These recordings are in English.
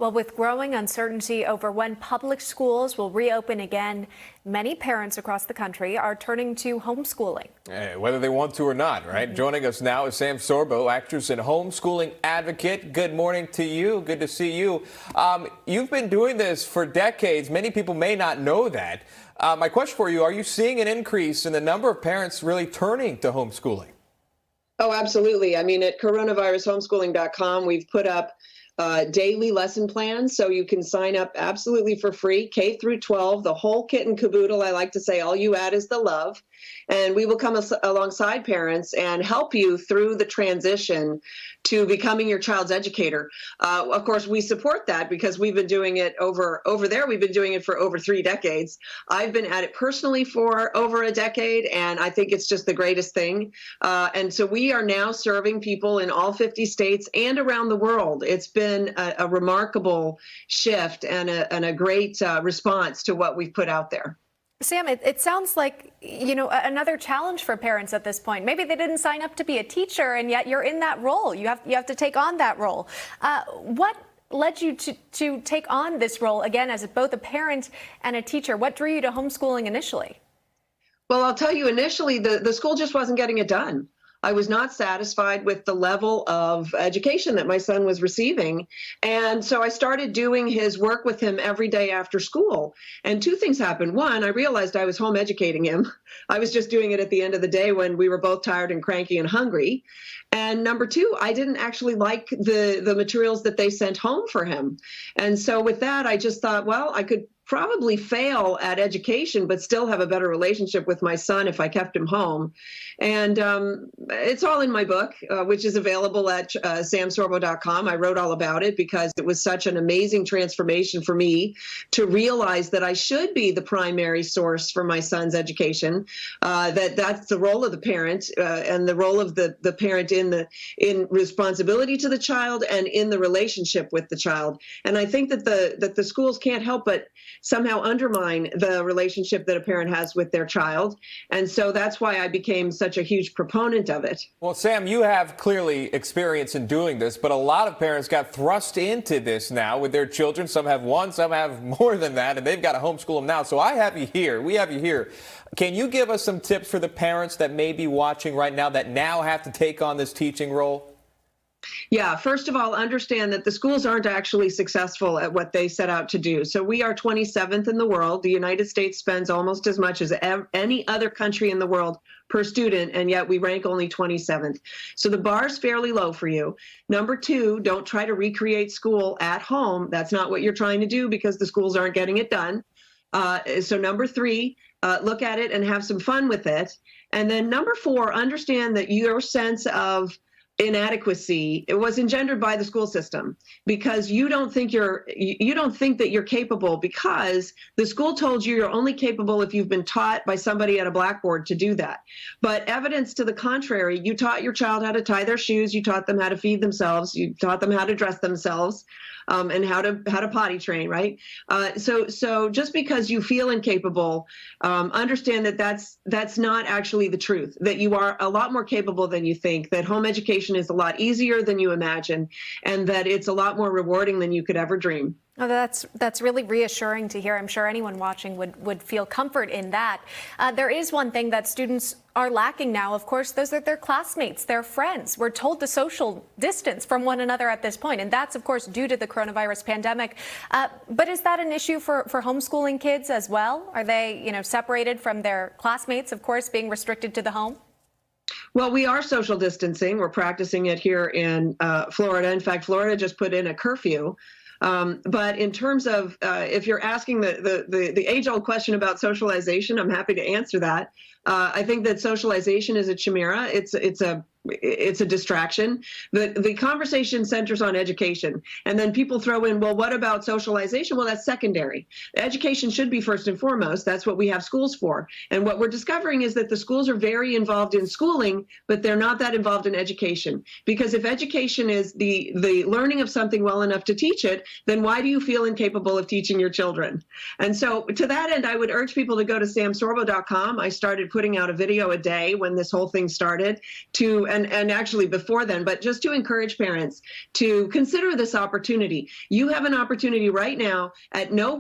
Well, with growing uncertainty over when public schools will reopen again, many parents across the country are turning to homeschooling. Whether they want to or not, right? Joining us now is Sam Sorbo, actress and homeschooling advocate. Good morning to you. Good to see you. You've been doing this for decades. Many people may not know that. My question for you, are you seeing an increase in the number of parents really turning to homeschooling? Oh, absolutely. I mean, at coronavirushomeschooling.com, we've put up daily lesson plans, so you can sign up absolutely for free, K through 12, the whole kit and caboodle. I like to say all you add is the love. And we will come alongside parents and help you through the transition to becoming your child's educator. Of course, we support that because we've been doing it over there. We've been doing it for over 3 decades. I've been at it personally for over a decade, and I think it's just the greatest thing. And so we are now serving people in all 50 states and around the world. It's been a remarkable shift and a great response to what we've put out there. Sam, it sounds like, another challenge for parents at this point. Maybe they didn't sign up to be a teacher, and yet you're in that role. You have to take on that role. What led you to take on this role, again, as both a parent and a teacher? What drew you to homeschooling initially? Well, I'll tell you, initially, the school just wasn't getting it done. I was not satisfied with the level of education that my son was receiving. And so I started doing his work with him every day after school. And 2 things happened. One, I realized I was home educating him. I was just doing it at the end of the day when we were both tired and cranky and hungry. And number 2, I didn't actually like the materials that they sent home for him. And so with that, I just thought, well, I could probably fail at education, but still have a better relationship with my son if I kept him home. And it's all in my book, which is available at samsorbo.com. I wrote all about it because it was such an amazing transformation for me to realize that I should be the primary source for my son's education, that's the role of the parent and the role of the parent in responsibility to the child and in the relationship with the child. And I think that the schools can't help but somehow undermine the relationship that a parent has with their child. And so that's why I became such a huge proponent of it. Well, Sam, you have clearly experience in doing this, but a lot of parents got thrust into this now with their children. Some have one, some have more than that, and they've got to homeschool them now. So I have you here. We have you here. Can you give us some tips for the parents that may be watching right now that now have to take on this teaching role? Yeah, first of all, understand that the schools aren't actually successful at what they set out to do. So we are 27th in the world. The United States spends almost as much as any other country in the world per student, and yet we rank only 27th. So the bar is fairly low for you. Number 2, don't try to recreate school at home. That's not what you're trying to do because the schools aren't getting it done. So number 3, look at it and have some fun with it. And then number 4, understand that your sense of inadequacy, it was engendered by the school system because you don't think that you're capable because the school told you you're only capable if you've been taught by somebody at a blackboard to do that. But evidence to the contrary, you taught your child how to tie their shoes, you taught them how to feed themselves, you taught them how to dress themselves, and how to potty train, right? So just because you feel incapable, understand that that's not actually the truth, that you are a lot more capable than you think, that home education is a lot easier than you imagine, and that it's a lot more rewarding than you could ever dream. Oh, that's really reassuring to hear. I'm sure anyone watching would feel comfort in that. There is one thing that students are lacking now. Of course, those are their classmates, their friends. We're told to social distance from one another at this point, and that's, of course, due to the coronavirus pandemic. But is that an issue for homeschooling kids as well? Are they, separated from their classmates, of course, being restricted to the home? Well, we are social distancing. We're practicing it here in Florida. In fact, Florida just put in a curfew. But in terms of if you're asking the age-old question about socialization, I'm happy to answer that. I think that socialization is a chimera. It's a distraction. The conversation centers on education, and then people throw in, well, what about socialization? Well, that's secondary. Education should be first and foremost. That's what we have schools for. And what we're discovering is that the schools are very involved in schooling, but they're not that involved in education. Because if education is the learning of something well enough to teach it, then why do you feel incapable of teaching your children? And so to that end, I would urge people to go to samsorbo.com. I started putting out a video a day when this whole thing started to and actually before then, but just to encourage parents to consider this opportunity. You have an opportunity right now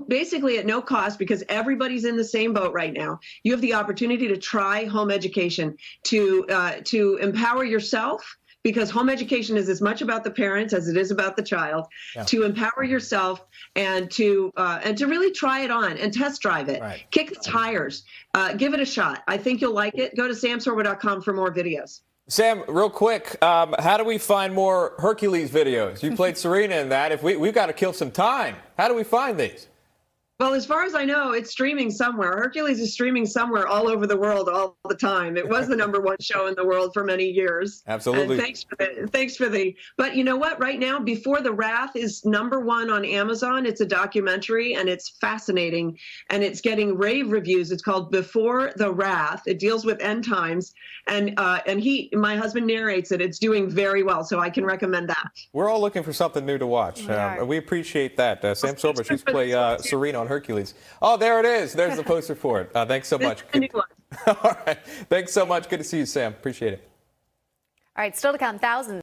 basically at no cost, because everybody's in the same boat right now. You have the opportunity to try home education, to empower yourself, because home education is as much about the parents as it is about the child. Yeah. To empower yourself and to really try it on and test drive it. Right. Kick the tires. Give it a shot. I think you'll like it. Go to samsorbo.com for more videos. Sam, real quick, how do we find more Hercules videos? You played Serena in that. If we've got to kill some time, how do we find these? Well, as far as I know, it's streaming somewhere. Hercules is streaming somewhere all over the world all the time. It was the #1 show in the world for many years. Absolutely. And thanks for the. But you know what? Right now, Before the Wrath is #1 on Amazon. It's a documentary, and it's fascinating, and it's getting rave reviews. It's called Before the Wrath. It deals with end times, and my husband narrates it. It's doing very well, so I can recommend that. We're all looking for something new to watch. We appreciate that. Sam Sorbo, she's played Serena on Hercules. Oh, there it is. There's the poster for it. Thanks so much. All right. Thanks so much. Good to see you, Sam. Appreciate it. All right. Still to come, thousands.